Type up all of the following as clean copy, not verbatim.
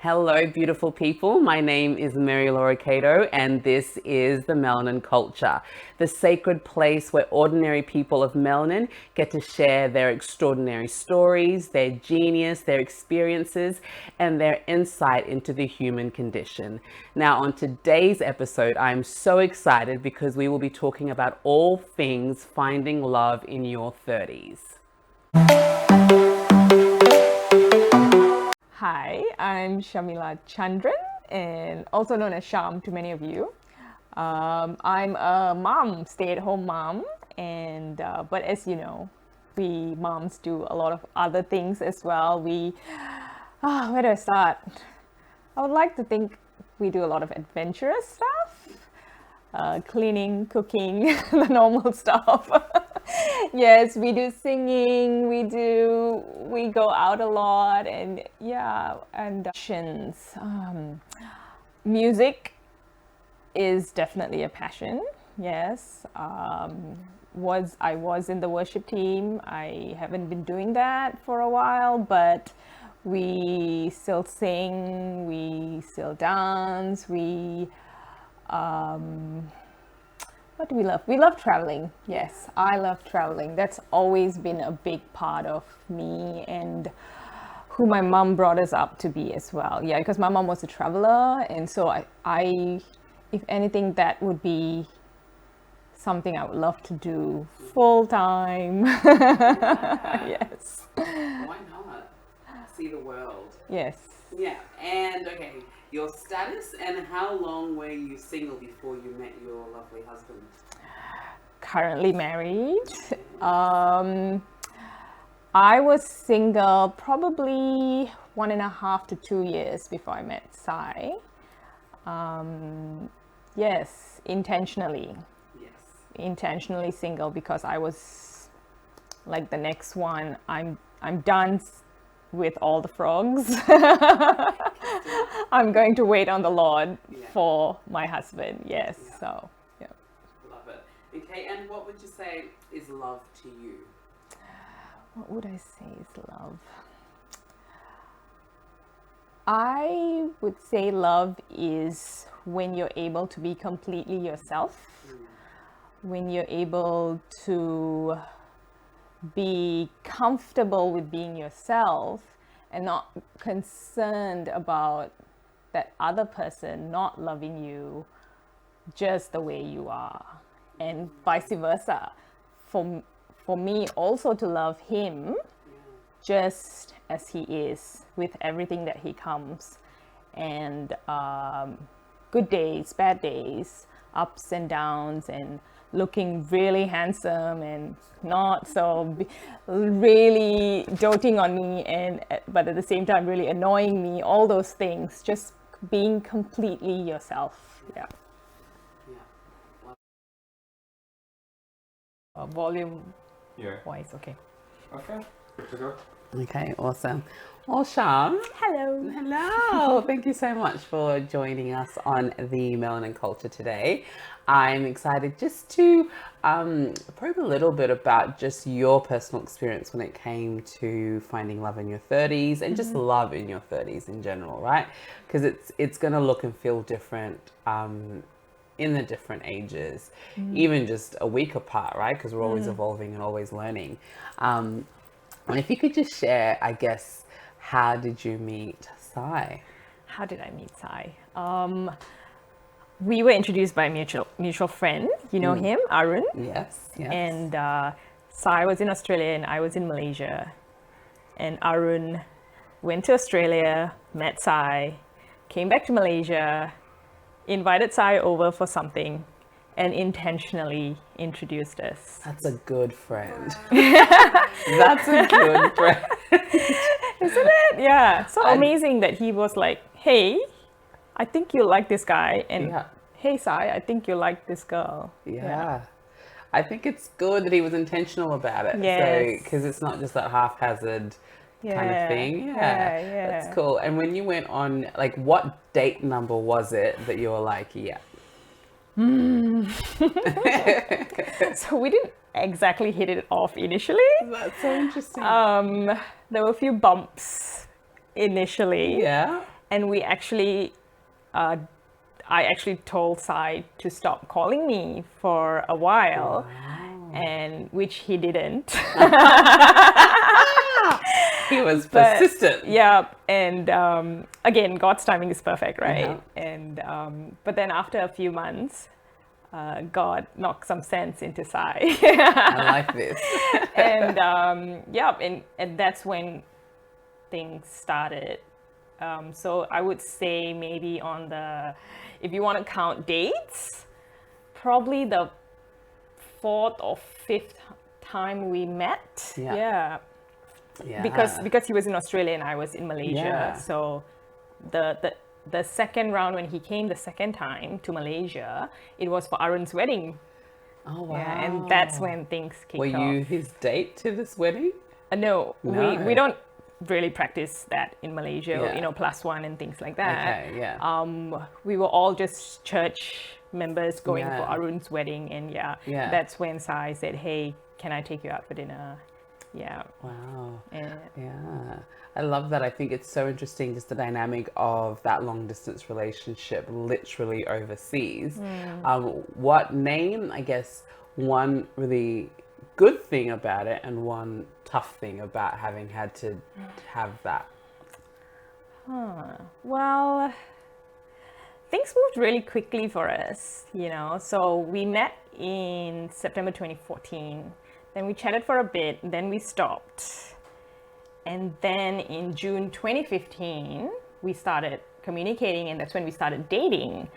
Hello, beautiful people. My name is Mary Laura Cato, and this is the Melanin Culture, the sacred place where ordinary people of melanin get to share their extraordinary stories, their genius, their experiences, and their insight into the human condition. Now, on today's episode, I'm so excited because we will be talking about all things finding love in your 30s. Hi, I'm Shamila Chandran, and also known as Sham to many of you. I'm a mom, stay-at-home mom, and but as you know, we moms do a lot of other things as well. Where do I start? I would like to think we do a lot of adventurous stuff, cleaning, cooking, the normal stuff. Yes, we do singing, we go out a lot, and music is definitely a passion. Yes, I was in the worship team. I haven't been doing that for a while, but we still sing, we still dance, what do we love? We love traveling. Yes, I love traveling. That's always been a big part of me and who my mom brought us up to be as well. Yeah, because my mom was a traveler, and so I if anything, that would be something I would love to do full time. Yes. Why not? See the world. Yes. Yeah, and okay, your status and how long were you single before you met your lovely husband? Currently married. I was single probably 1.5 to 2 years before I met Sai. Yes, intentionally. Yes. Intentionally single because I was like the next one. I'm done with all the frogs. I'm going to wait on the Lord for my husband. Yes. Yeah. So, yeah. Love it. Okay, and what would you say is love to you? What would I say is love? I would say love is when you're able to be completely yourself, when you're able to be comfortable with being yourself and not concerned about that other person not loving you just the way you are, and vice versa. For me also to love him just as he is, with everything that he comes, and good days, bad days, ups and downs, and looking really handsome and not so really doting on me, and but at the same time really annoying me, all those things, just being completely yourself. Yeah. Volume wise. Okay. Good to go. Okay, awesome. Well, Sham. Hello. Hello. Thank you so much for joining us on the Melanin Culture today. I'm excited just to probe a little bit about just your personal experience when it came to finding love in your 30s and just love in your 30s in general, right? Because it's going to look and feel different in the different ages, even just a week apart, right? Because we're always evolving and always learning. And if you could just share, I guess, how did you meet Sai? How did I meet Sai? We were introduced by a mutual friend. You know him, Arun. Yes. And Sai was in Australia and I was in Malaysia. And Arun went to Australia, met Sai, came back to Malaysia, invited Sai over for something, and intentionally introduced us. That's a good friend. That's a good friend. Isn't it? Yeah. So amazing that he was like, hey, I think you like this guy. And hey, Sai, I think you like this girl. Yeah. I think it's good that he was intentional about it. Yes. Because it's not just that haphazard kind of thing. Yeah. That's cool. And when you went on, like, what date number was it that you were like, yeah? So we didn't exactly hit it off initially. That's so interesting. There were a few bumps initially. Yeah. And we actually, I actually told Sai to stop calling me for a while, and which he didn't. He was persistent. Yeah, and again, God's timing is perfect, right? Yeah. And but then after a few months, God knocked some sense into Sai. I like this. And and that's when things started. So I would say maybe on the, if you want to count dates, probably the fourth or fifth time we met. Yeah. Because he was in Australia and I was in Malaysia. Yeah. So the second round, when he came the second time to Malaysia, it was for Arun's wedding. Oh wow. Yeah, and that's when things kicked off. Were you his date to this wedding? No, No. we don't really practice that in Malaysia, Yeah. you know, +1 and things like that. Okay, yeah. We were all just church members going Yeah. for Arun's wedding, and Yeah. that's when Sai said, "Hey, can I take you out for dinner?" Yeah. Wow. And Yeah. I love that. I think it's so interesting, just the dynamic of that long distance relationship literally overseas. What name, I guess, one really good thing about it and one tough thing about having had to have that? Well, things moved really quickly for us, you know. So we met in September 2014. Then we chatted for a bit, then we stopped. And then in June 2015, we started communicating, and that's when we started dating.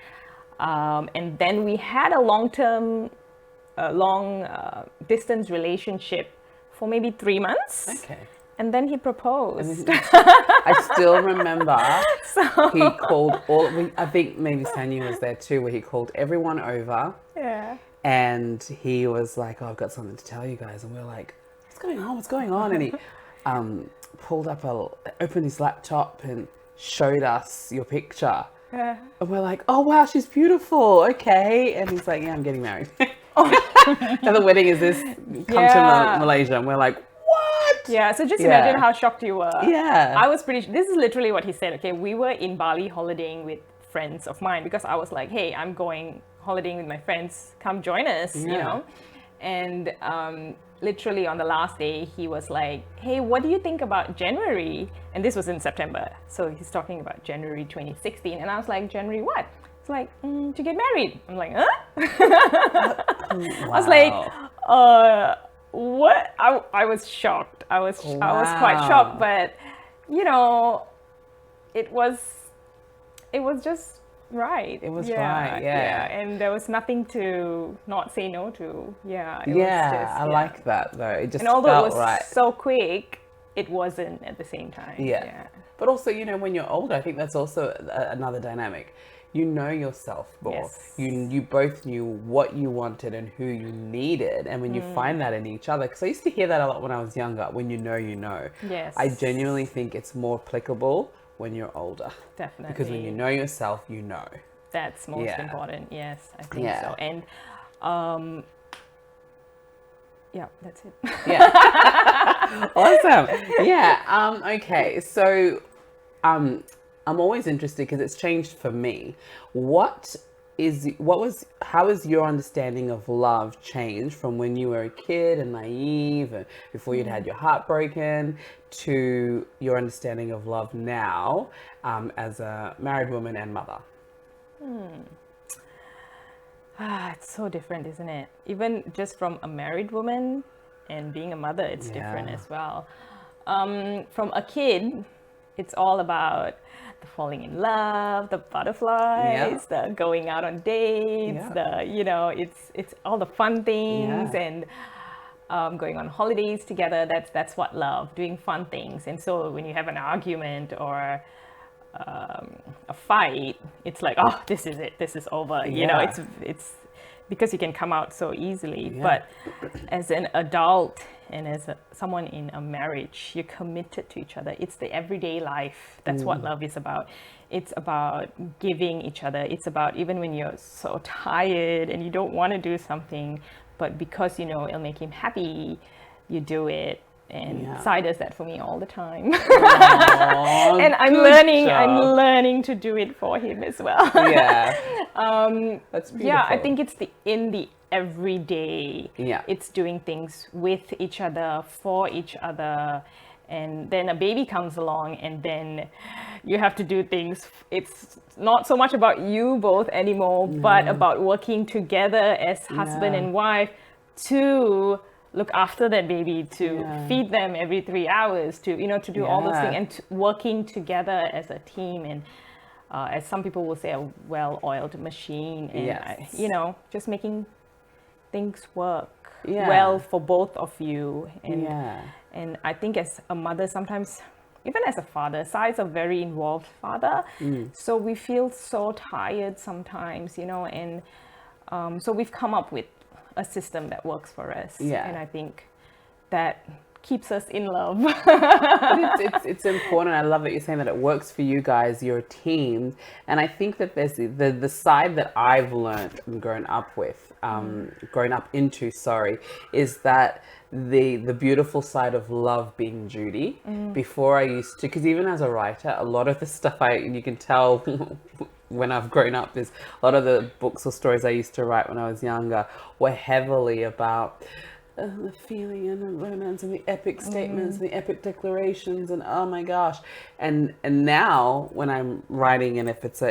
And then we had a long distance relationship for maybe 3 months. Okay. And then he proposed. I still remember he called I think maybe Sanya was there too, where he called everyone over. Yeah. And he was like, "Oh, I've got something to tell you guys." And we're like, "What's going on? What's going on?" And he opened his laptop and showed us your picture. Yeah. And we're like, "Oh, wow, she's beautiful. Okay." And he's like, "Yeah, I'm getting married." So the wedding is this, come to Malaysia. And we're like, "What?" Yeah, so just imagine how shocked you were. Yeah. I was this is literally what he said, okay? We were in Bali holidaying with friends of mine because I was like, "Hey, I'm going holidaying with my friends. Come join us," you know? And literally on the last day, he was like, "Hey, what do you think about January?" And this was in September. So he's talking about January 2016. And I was like, "January what?" It's like, "To get married." I'm like, "Huh?" Wow. I was like, what? I was shocked. I was quite shocked, but you know, it was just right. It was right, yeah. And there was nothing to not say no to. Yeah. I like that though. It just and although felt it was right. so quick, it wasn't at the same time. Yeah. But also, you know, when you're older, I think that's also another dynamic. You know yourself more. Yes. You both knew what you wanted and who you needed. And when you find that in each other, because I used to hear that a lot when I was younger, when you know, you know. Yes. I genuinely think it's more applicable when you're older. Definitely. Because when you know yourself, you know. That's most important. Yes, I think Yeah. so. And yeah, that's it. Yeah. Awesome. Yeah. Okay. So, I'm always interested because it's changed for me. How has your understanding of love changed from when you were a kid and naive and before you'd had your heart broken to your understanding of love now, as a married woman and mother? It's so different, isn't it? Even just from a married woman and being a mother, it's different as well. From a kid, it's all about the falling in love, the butterflies, the going out on dates, it's all the fun things and going on holidays together. That's what love, doing fun things. And so when you have an argument or a fight, it's like, oh, this is it, this is over. You know, it's because you can come out so easily. But as an adult and as someone in a marriage, you're committed to each other. It's the everyday life. That's what love is about. It's about giving each other. It's about even when you're so tired and you don't want to do something, but because you know it'll make him happy, you do it. And Yeah. Sai does that for me all the time. Aw, And I'm good job. learning to do it for him as well. Yeah. That's beautiful. Yeah, I think it's in the everyday. Yeah. It's doing things with each other, for each other. And then a baby comes along, and then you have to do things. It's not so much about you both anymore, but about working together as husband Yeah. and wife to look after that baby, to Yeah. feed them every 3 hours, to to do all those Yeah. things, and working together as a team, and as some people will say, a well-oiled machine, and Yes. just making things work Yeah. well for both of you. And Yeah. and I think as a mother, sometimes even as a father, Sai's a very involved father, so we feel so tired sometimes, and so we've come up with a system that works for us. Yeah. And I think that keeps us in love. It's important. I love that you're saying that it works for you guys. You're a team, and I think that there's the side that I've learned and grown up with, grown up into. Sorry, is that the beautiful side of love being duty. Before I used to, because even as a writer, a lot of the stuff you can tell. When I've grown up, is a lot of the books or stories I used to write when I was younger were heavily about the feeling and the romance and the epic statements and the epic declarations and oh my gosh, and now when I'm writing, and if it's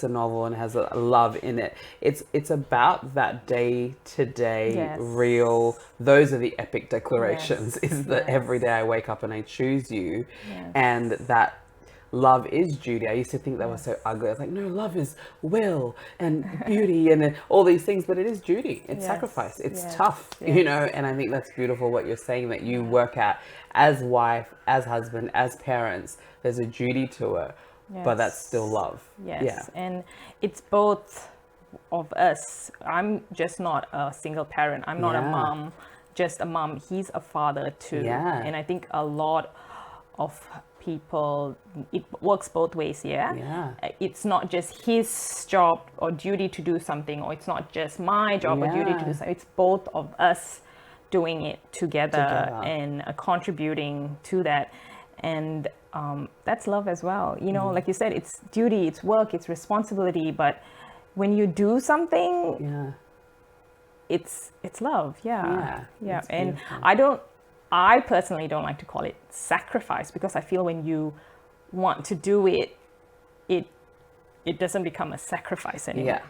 a novel and has a love in it, it's about that day to day Yes. real. Those are the epic declarations. Yes. Is that every day I wake up and I choose you, Yes. and that. Love is duty. I used to think that was so ugly. I was like, no, love is will and beauty and all these things, but it is duty. It's Yes, sacrifice. It's yes, tough, yes. and I think that's beautiful what you're saying, that you work at as wife, as husband, as parents. There's a duty to it, but that's still love. Yes. Yeah. And it's both of us. I'm just not a single parent. I'm not a Yeah. mom, just a mom. He's a father too. Yeah. And I think a lot of people, it works both ways. Yeah. It's not just his job or duty to do something, or it's not just my job or duty to do something. It's both of us doing it together. And contributing to that. And that's love as well. Like you said, it's duty, it's work, it's responsibility. But when you do something, it's love. Yeah, Yeah. it's And beautiful. I personally don't like to call it sacrifice, because I feel when you want to do it, it doesn't become a sacrifice anymore.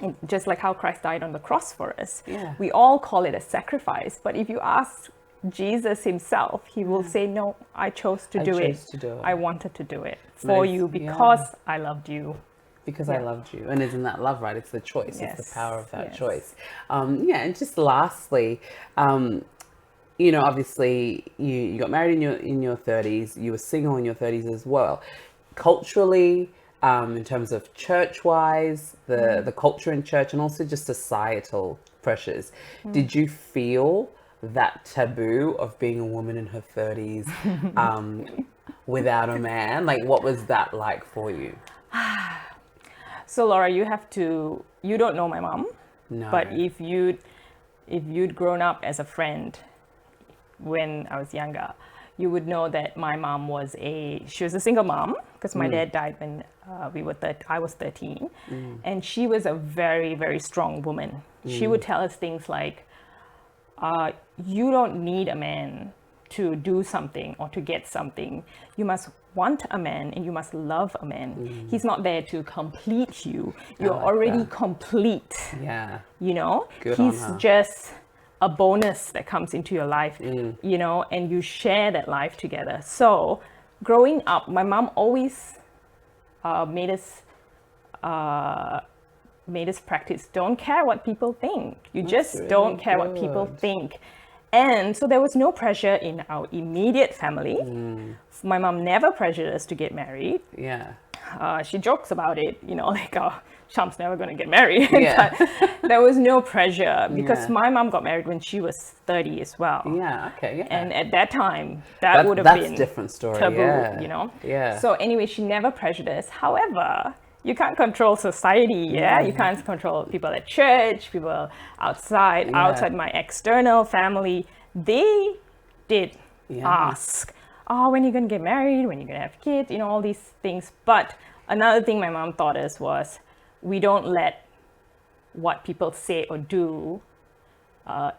And just like how Christ died on the cross for us. Yeah. We all call it a sacrifice. But if you ask Jesus himself, he will say, no, I chose to do it. I wanted to do it for you because I loved you. Because I loved you. And isn't that love, right? It's the choice. Yes. It's the power of that Yes. choice. And just lastly, obviously you got married in your 30s. You were single in your 30s as well. Culturally, in terms of church-wise, the culture in church, and also just societal pressures, did you feel that taboo of being a woman in her 30s without a man? Like, what was that like for you? So Laura, you don't know my mom. No. But if you'd grown up as a friend when I was younger, you would know that my mom she was a single mom, because my dad died when I was 13. And she was a very, very strong woman. She would tell us things like, you don't need a man to do something or to get something. You must want a man and you must love a man. He's not there to complete you. You're already complete. Yeah. Good He's on her. just a bonus that comes into your life, and you share that life together. So growing up, my mom always made us practice, don't care what people think. You just really don't care what people good. think. And so there was no pressure in our immediate family. My mom never pressured us to get married. Yeah. She jokes about it, like, oh, Sham's never going to get married. Yeah. But there was no pressure, because Yeah. my mom got married when she was 30 as well. Yeah. Okay. Yeah. And at that time, that would have that's been a different story. taboo, Yeah. Yeah. So anyway, she never pressured us. However, you can't control society, You can't control people at church, people outside my external family. They did ask, oh, when are you going to get married? When are you going to have kids? All these things. But another thing my mom taught us was we don't let what people say or do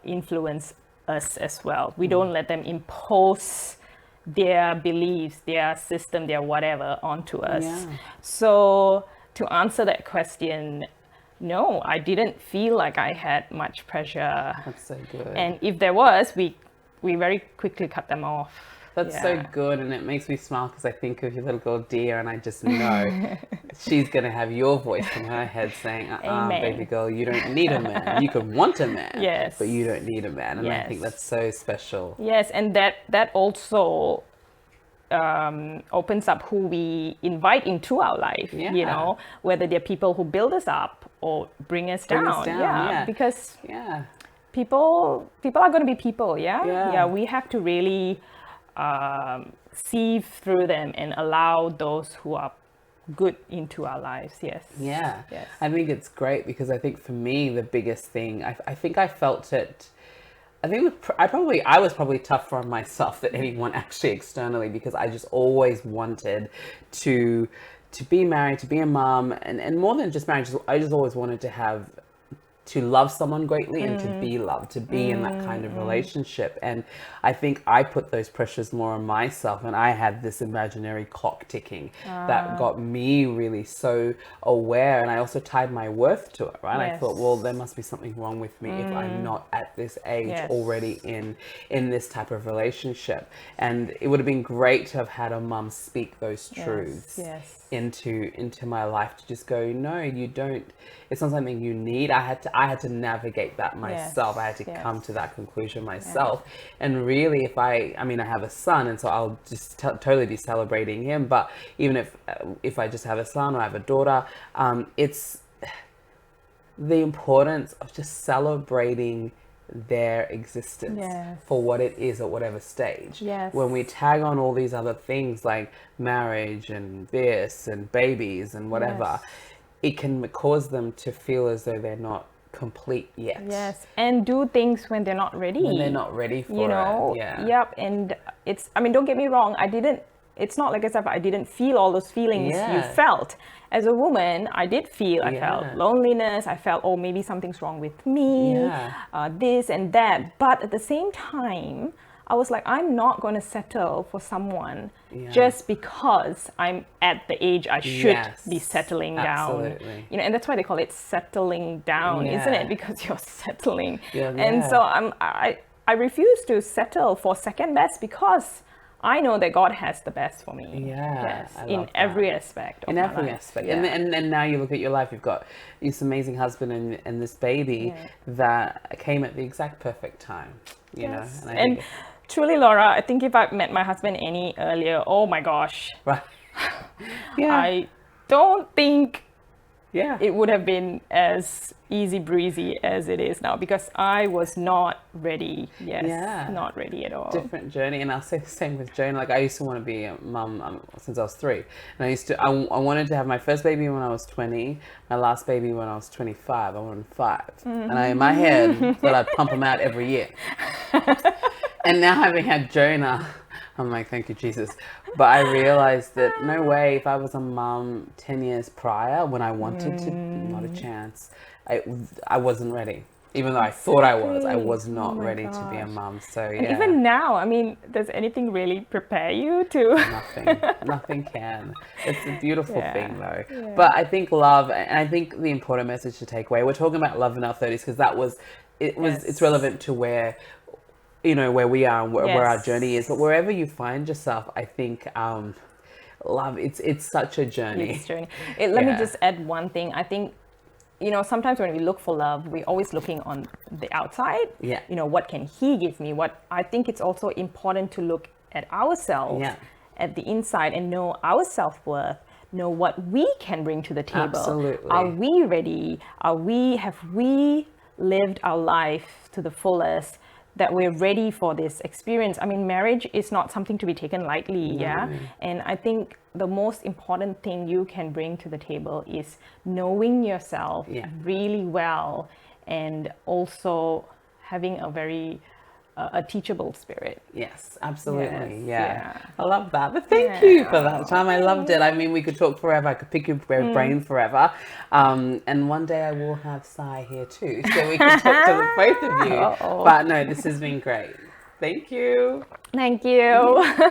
influence us as well. We don't let them impose their beliefs, their system, their whatever onto us. Yeah. So to answer that question, no, I didn't feel like I had much pressure. That's so good. And if there was, we very quickly cut them off. That's Yeah. so good, and it makes me smile because I think of your little girl Dia, and I just know she's going to have your voice from her head saying, Amen. baby girl, you don't need a man. You could want a man, Yes. but you don't need a man. And I think Yes. that's so special. Yes, and that also opens up who we invite into our life, Yeah. whether they're people who build us up or bring us Bring down. us down, yeah. Because Yeah. people are going to be people, Yeah. we have to really sieve through them and allow those who are good into our lives. Yes. Yeah. Yes. I think it's great because I think for me, the biggest thing, I think I felt it. I think I was probably tougher on myself than anyone actually externally, because I just always wanted to be married, to be a mom, and more than just marriage, I just always wanted to love someone greatly and to be loved, to be in that kind of relationship. And I think I put those pressures more on myself, and I had this imaginary clock ticking that got me really so aware, and I also tied my worth to it, right? I Yes. thought, well, there must be something wrong with me if I'm not at this age Yes. already in this type of relationship. And it would have been great to have had a mum speak those truths Yes. into my life, to just go, no, you don't, it's not something you need. I had to navigate that myself. I had to Yes. come to that conclusion myself. And really, if I have a son, and so I'll just totally be celebrating him, but even if I just have a son or I have a daughter, it's the importance of just celebrating their existence Yes. for what it is at whatever stage. Yes. When we tag on all these other things like marriage and this and babies and whatever, Yes. it can cause them to feel as though they're not complete yet. Yes, and do things when they're not ready. When they're not ready for it. Yeah. Yep, and don't get me wrong, it's not like as if I didn't feel all those feelings you Yeah. felt. As a woman, I did feel, I Yeah. felt loneliness, I felt, oh, maybe something's wrong with me, Yeah. this and that. But at the same time, I was like, I'm not going to settle for someone just because I'm at the age I should Yes, be settling down. absolutely. And that's why they call it settling down, isn't Yeah. it? Because you're settling. Yeah, And yeah. so I refuse to settle for second best, because I know that God has the best for me. Yeah, Yes, I in love that. every aspect of In my every life. aspect. Yeah. And now you look at your life, you've got this amazing husband and this baby that came at the exact perfect time, you know. Yes. I And think- truly, Laura, I think if I met my husband any earlier, oh my gosh, right. Yeah. I don't think yeah. it would have been as easy breezy as it is now, because I was not ready. Yes, Yeah. not ready at all. Different journey, and I'll say the same with Joan. Like, I used to want to be a mum since I was 3, and I wanted to have my first baby when I was 20, my last baby when I was 25. I wanted 5, and in my head thought I'd pump them out every year. And now, having had Jonah, I'm like, thank you, Jesus. But I realized that no way, if I was a mum 10 years prior when I wanted to, not a chance. I wasn't ready. Even though I thought I was not ready to be a mum. So yeah. And even now, I mean, does anything really prepare you to? Nothing can. It's a beautiful Yeah. thing though. Yeah. But I think love, and I think the important message to take away, we're talking about love in our 30s because Yes. it's relevant to where we are and where our Yes. journey is. But wherever you find yourself, I think love, it's such a journey. It's journey. Let me Yeah. just add one thing. I think, sometimes when we look for love, we're always looking on the outside. Yeah. What can he give me? What I think it's also important to look at ourselves, Yeah. at the inside, and know our self-worth, know what we can bring to the table. Absolutely. Are we ready? Have we lived our life to the fullest, that we're ready for this experience? I mean, marriage is not something to be taken lightly, yeah? And I think the most important thing you can bring to the table is knowing yourself really well, and also having a very a teachable spirit. Yes, absolutely. Yes, Yeah. yeah. I love that. But thank you for that time. I loved it. I mean, we could talk forever. I could pick your brain forever. And one day I will have Sai here too, so we can talk to the both of you. Uh-oh. But no, this has been great. Thank you. Thank you.